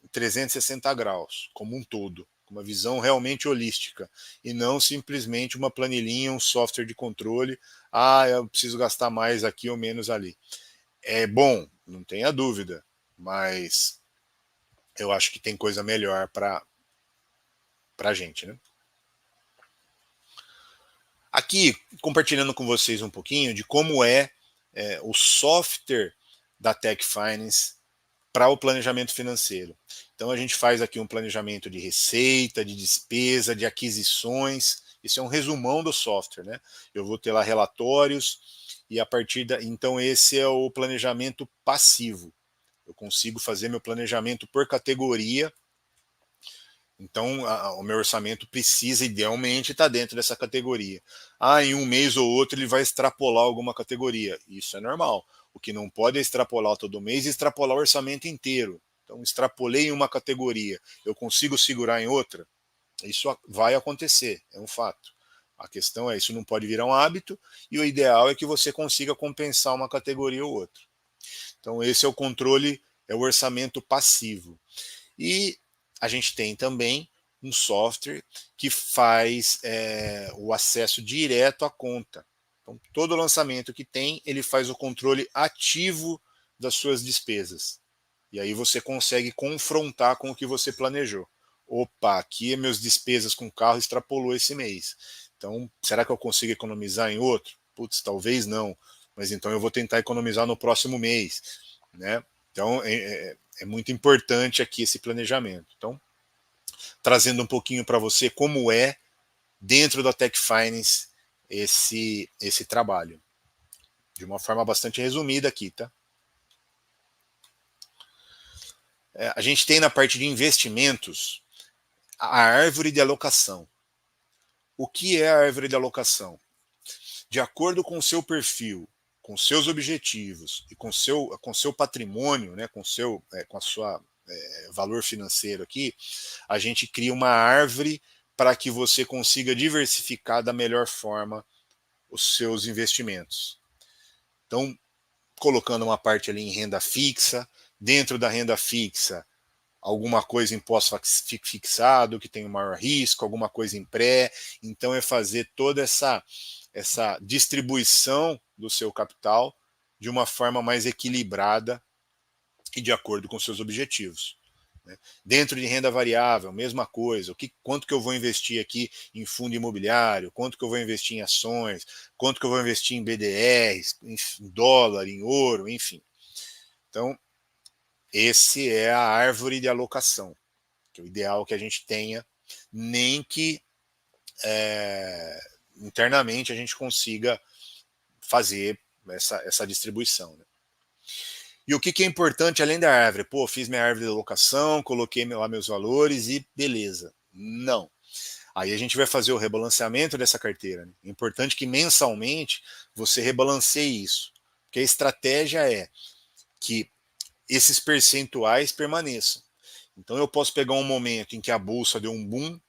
em 360 graus, como um todo, com uma visão realmente holística, e não simplesmente uma planilhinha, um software de controle, eu preciso gastar mais aqui ou menos ali. É bom, não tenha dúvida, mas eu acho que tem coisa melhor para a gente, né? Aqui, compartilhando com vocês um pouquinho de como é o software da Tech Finance para o planejamento financeiro. Então, a gente faz aqui um planejamento de receita, de despesa, de aquisições. Isso é um resumão do software, né? Eu vou ter lá relatórios e a partir da. Então, esse é o planejamento passivo. Eu consigo fazer meu planejamento por categoria. Então, o meu orçamento precisa, idealmente, estar dentro dessa categoria. Em um mês ou outro ele vai extrapolar alguma categoria. Isso é normal. O que não pode é extrapolar todo mês e extrapolar o orçamento inteiro. Então, extrapolei em uma categoria, eu consigo segurar em outra? Isso vai acontecer, é um fato. A questão é, isso não pode virar um hábito, e o ideal é que você consiga compensar uma categoria ou outra. Então, esse é o controle, é o orçamento passivo. E a gente tem também um software que faz o acesso direto à conta. Então, todo lançamento que tem, ele faz o controle ativo das suas despesas. E aí você consegue confrontar com o que você planejou. Opa, aqui meus despesas com carro extrapolou esse mês. Então, será que eu consigo economizar em outro? Putz, talvez não. Mas então eu vou tentar economizar no próximo mês, né? Então, é muito importante aqui esse planejamento. Então, trazendo um pouquinho para você como é dentro da Tech Finance esse trabalho. De uma forma bastante resumida aqui, tá? A gente tem na parte de investimentos a árvore de alocação. O que é a árvore de alocação? De acordo com o seu perfil, com seus objetivos e com seu patrimônio, né, com a sua valor financeiro aqui, a gente cria uma árvore para que você consiga diversificar da melhor forma os seus investimentos. Então, colocando uma parte ali em renda fixa, dentro da renda fixa, alguma coisa em pós-fixado, que tem um maior risco, alguma coisa em pré. Então, é fazer toda essa distribuição do seu capital de uma forma mais equilibrada e de acordo com seus objetivos. Dentro de renda variável, mesma coisa. Quanto que eu vou investir aqui em fundo imobiliário? Quanto que eu vou investir em ações? Quanto que eu vou investir em BDRs, em dólar, em ouro, enfim. Então, esse é a árvore de alocação, que é o ideal que a gente tenha, nem que internamente a gente consiga fazer essa distribuição. Né? E o que é importante além da árvore? Pô, fiz minha árvore de alocação, coloquei lá meus valores e beleza. Não. Aí a gente vai fazer o rebalanceamento dessa carteira. Né? É importante que mensalmente você rebalanceie isso. Porque a estratégia é que esses percentuais permaneçam. Então eu posso pegar um momento em que a bolsa deu um boom,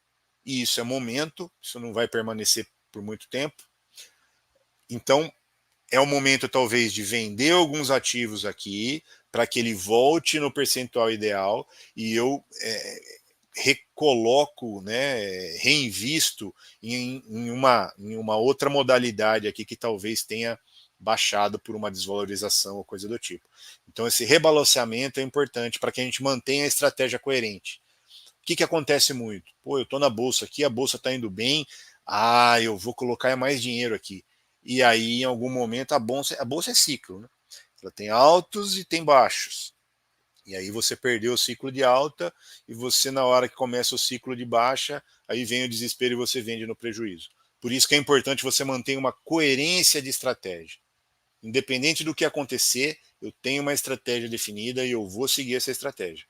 e isso é momento, isso não vai permanecer por muito tempo. Então é o momento talvez de vender alguns ativos aqui para que ele volte no percentual ideal e eu recoloco, né, reinvisto em uma outra modalidade aqui que talvez tenha baixado por uma desvalorização ou coisa do tipo. Então esse rebalanceamento é importante para que a gente mantenha a estratégia coerente. O que acontece muito? Pô, eu estou na bolsa aqui, a bolsa está indo bem, eu vou colocar mais dinheiro aqui. E aí, em algum momento, a bolsa é ciclo, né? Ela tem altos e tem baixos. E aí você perdeu o ciclo de alta e você, na hora que começa o ciclo de baixa, aí vem o desespero e você vende no prejuízo. Por isso que é importante você manter uma coerência de estratégia. Independente do que acontecer, eu tenho uma estratégia definida e eu vou seguir essa estratégia.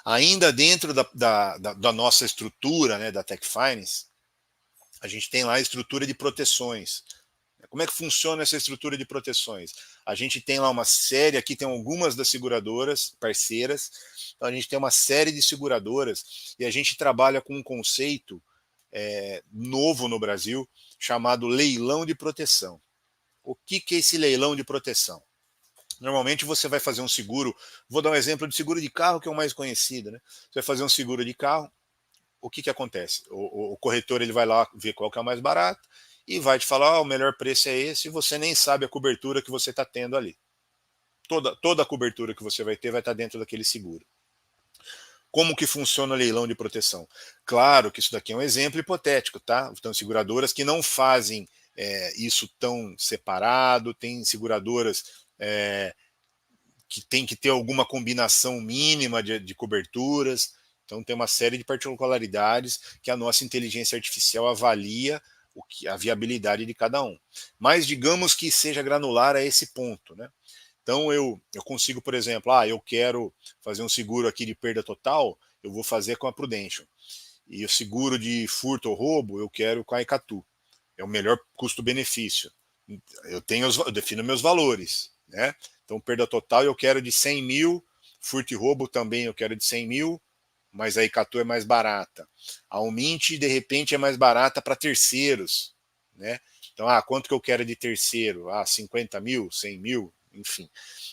Ainda dentro da nossa estrutura, né, da Tech Finance, a gente tem lá a estrutura de proteções. Como é que funciona essa estrutura de proteções? A gente tem lá uma série, aqui tem algumas das seguradoras parceiras, então a gente tem uma série de seguradoras e a gente trabalha com um conceito novo no Brasil chamado leilão de proteção. O que é esse leilão de proteção? Normalmente você vai fazer um seguro, vou dar um exemplo de seguro de carro, que é o mais conhecido, né? Você vai fazer um seguro de carro, o que acontece? O corretor ele vai lá ver qual que é o mais barato e vai te falar, o melhor preço é esse, e você nem sabe a cobertura que você está tendo ali. Toda a cobertura que você vai ter vai estar dentro daquele seguro. Como que funciona o leilão de proteção? Claro que isso daqui é um exemplo hipotético, tá? Então, seguradoras que não fazem isso tão separado, tem seguradoras que tem que ter alguma combinação mínima de coberturas. Então tem uma série de particularidades que a nossa inteligência artificial avalia a viabilidade de cada um. Mas digamos que seja granular a esse ponto, né? Então eu consigo, por exemplo, eu quero fazer um seguro aqui de perda total, eu vou fazer com a Prudential. E o seguro de furto ou roubo eu quero com a Icatu. É o melhor custo-benefício. Eu defino meus valores, né? Então, perda total eu quero de 100 mil, furto e roubo também eu quero de 100 mil, mas a Icatu é mais barata. A Umint, de repente, é mais barata para terceiros, né? Então, quanto que eu quero de terceiro? 50 mil, 100 mil, enfim.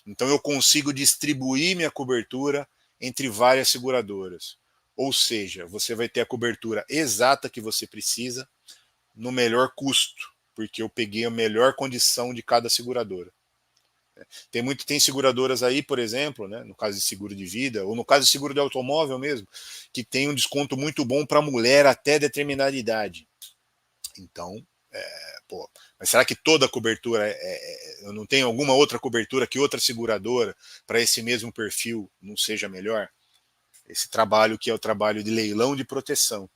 Então, eu consigo distribuir minha cobertura entre várias seguradoras. Ou seja, você vai ter a cobertura exata que você precisa no melhor custo, porque eu peguei a melhor condição de cada seguradora. Tem seguradoras aí, por exemplo, né, no caso de seguro de vida, ou no caso de seguro de automóvel mesmo, que tem um desconto muito bom para mulher até determinada idade. Então, mas será que toda a cobertura, eu não tenho alguma outra cobertura que outra seguradora para esse mesmo perfil não seja melhor? Esse trabalho que é o trabalho de leilão de proteção.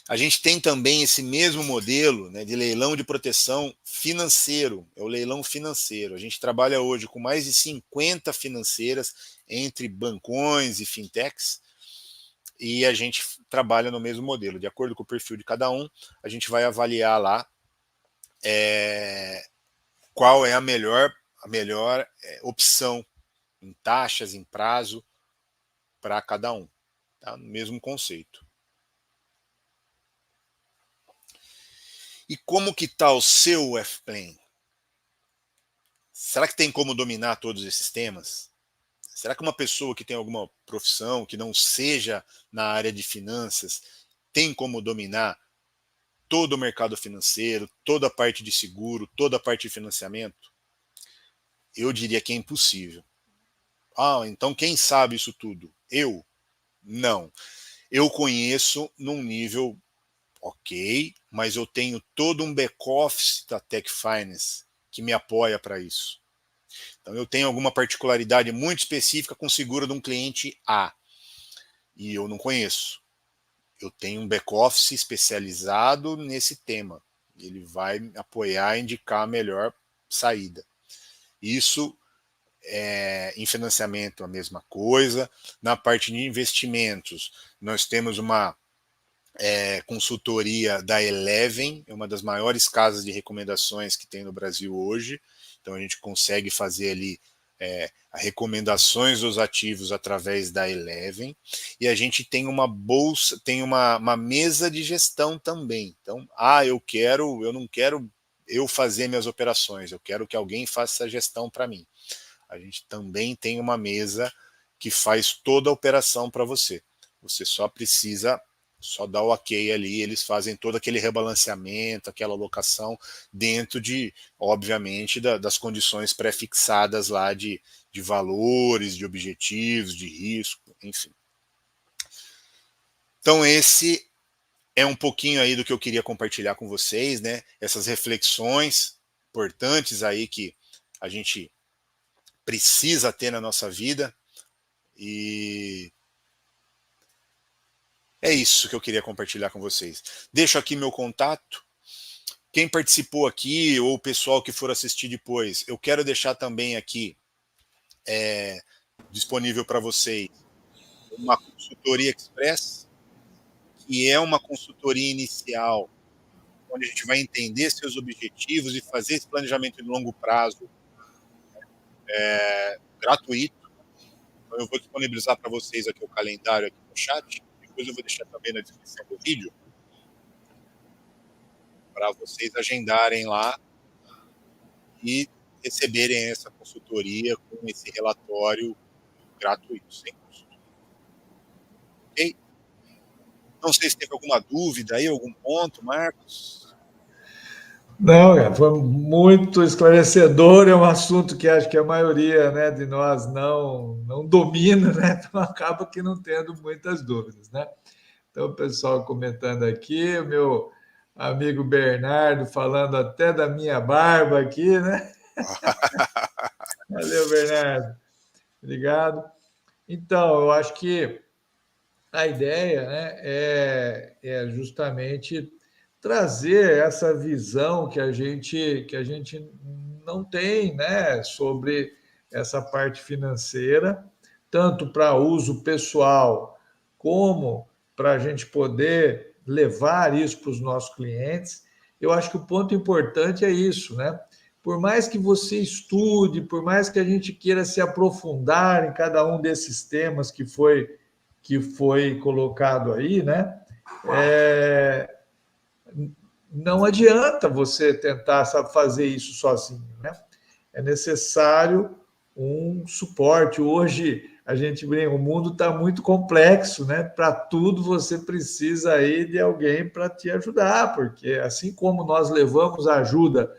A gente tem também esse mesmo modelo, né, de leilão de proteção financeiro, é o leilão financeiro. A gente trabalha hoje com mais de 50 financeiras, entre bancões e fintechs, e a gente trabalha no mesmo modelo. De acordo com o perfil de cada um, a gente vai avaliar lá qual é a melhor opção em taxas, em prazo, para cada um. Tá? No mesmo conceito. E como que está o seu F-Plan? Será que tem como dominar todos esses temas? Será que uma pessoa que tem alguma profissão que não seja na área de finanças tem como dominar todo o mercado financeiro, toda a parte de seguro, toda a parte de financiamento? Eu diria que é impossível. Então quem sabe isso tudo? Eu? Não. Eu conheço num nível ok, mas eu tenho todo um back-office da Tech Finance que me apoia para isso. Então eu tenho alguma particularidade muito específica com o seguro de um cliente A e eu não conheço. Eu tenho um back-office especializado nesse tema. Ele vai me apoiar e indicar a melhor saída. Isso em financiamento a mesma coisa. Na parte de investimentos, nós temos uma consultoria da Eleven, é uma das maiores casas de recomendações que tem no Brasil hoje. Então a gente consegue fazer ali recomendações dos ativos através da Eleven, e a gente tem uma bolsa, tem uma mesa de gestão também. Então, eu não quero eu fazer minhas operações, eu quero que alguém faça essa gestão para mim. A gente também tem uma mesa que faz toda a operação para você. Você só dá o ok ali, eles fazem todo aquele rebalanceamento, aquela alocação dentro de, obviamente, das condições pré-fixadas lá de valores, de objetivos, de risco, enfim. Então esse é um pouquinho aí do que eu queria compartilhar com vocês, né? Essas reflexões importantes aí que a gente precisa ter na nossa vida, e é isso que eu queria compartilhar com vocês. Deixo aqui meu contato. Quem participou aqui, ou o pessoal que for assistir depois, eu quero deixar também aqui disponível para vocês uma consultoria express, que é uma consultoria inicial, onde a gente vai entender seus objetivos e fazer esse planejamento de longo prazo gratuito. Então eu vou disponibilizar para vocês aqui o calendário aqui no chat, depois eu vou deixar também na descrição do vídeo, para vocês agendarem lá e receberem essa consultoria com esse relatório gratuito, sem custo. Ok? Não sei se teve alguma dúvida aí, algum ponto, Marcos. Não, cara, foi muito esclarecedor. É um assunto que acho que a maioria, né, de nós não domina, né? Então acaba que não tendo muitas dúvidas, né? Então, o pessoal comentando aqui, o meu amigo Bernardo falando até da minha barba aqui, né? Valeu, Bernardo. Obrigado. Então, eu acho que a ideia, né, é justamente trazer essa visão que a gente não tem, né, sobre essa parte financeira, tanto para uso pessoal como para a gente poder levar isso para os nossos clientes. Eu acho que o ponto importante é isso, né? Por mais que você estude, por mais que a gente queira se aprofundar em cada um desses temas que foi colocado aí, né? Não adianta você tentar fazer isso sozinho, né? É necessário um suporte. Hoje a gente brinca, o mundo está muito complexo, né? Para tudo você precisa aí de alguém para te ajudar, porque assim como nós levamos ajuda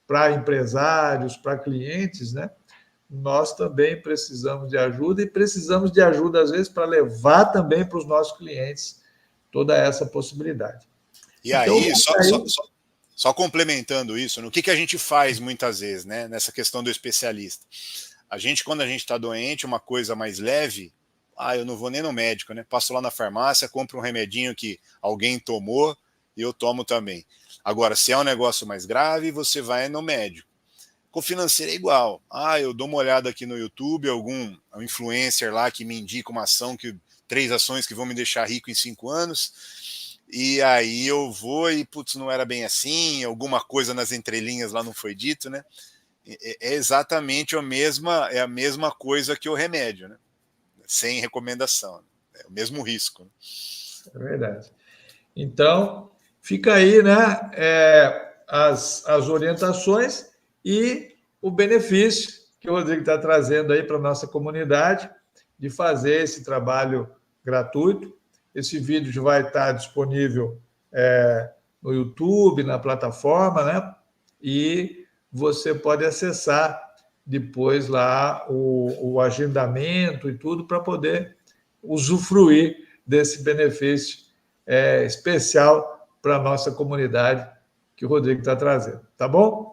para empresários, para clientes, né? Nós também precisamos de ajuda e precisamos de ajuda, às vezes, para levar também para os nossos clientes toda essa possibilidade. E Então, aí, só complementando isso, no que a gente faz muitas vezes, né, nessa questão do especialista? Quando a gente está doente, uma coisa mais leve, eu não vou nem no médico, né? Passo lá na farmácia, compro um remedinho que alguém tomou e eu tomo também. Agora, se é um negócio mais grave, você vai no médico. Com financeiro é igual. Eu dou uma olhada aqui no YouTube, algum influencer lá que me indica uma ação, 3 ações que vão me deixar rico em 5 anos, e aí eu vou e, putz, não era bem assim, alguma coisa nas entrelinhas lá não foi dito, né? É exatamente a mesma coisa que o remédio, né? Sem recomendação. É o mesmo risco. Né? É verdade. Então, fica aí, né? As orientações e o benefício que o Rodrigo está trazendo aí para a nossa comunidade de fazer esse trabalho gratuito. Esse vídeo já vai estar disponível no YouTube, na plataforma, né? E você pode acessar depois lá o agendamento e tudo para poder usufruir desse benefício especial para a nossa comunidade que o Rodrigo está trazendo. Tá bom?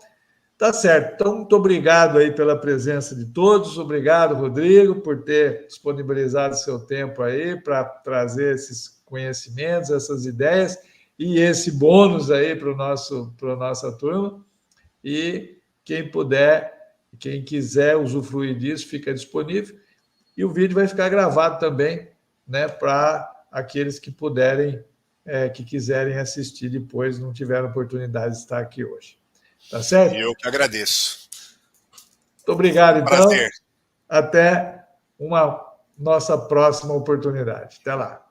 Tá certo. Então, muito obrigado aí pela presença de todos. Obrigado, Rodrigo, por ter disponibilizado seu tempo aí para trazer esses conhecimentos, essas ideias e esse bônus aí para a nossa turma. E quem puder, quem quiser usufruir disso, fica disponível. E o vídeo vai ficar gravado também, né, para aqueles que puderem, que quiserem assistir depois, não tiveram oportunidade de estar aqui hoje. Tá certo? E eu que agradeço. Muito obrigado, então. Prazer. Até uma nossa próxima oportunidade. Até lá.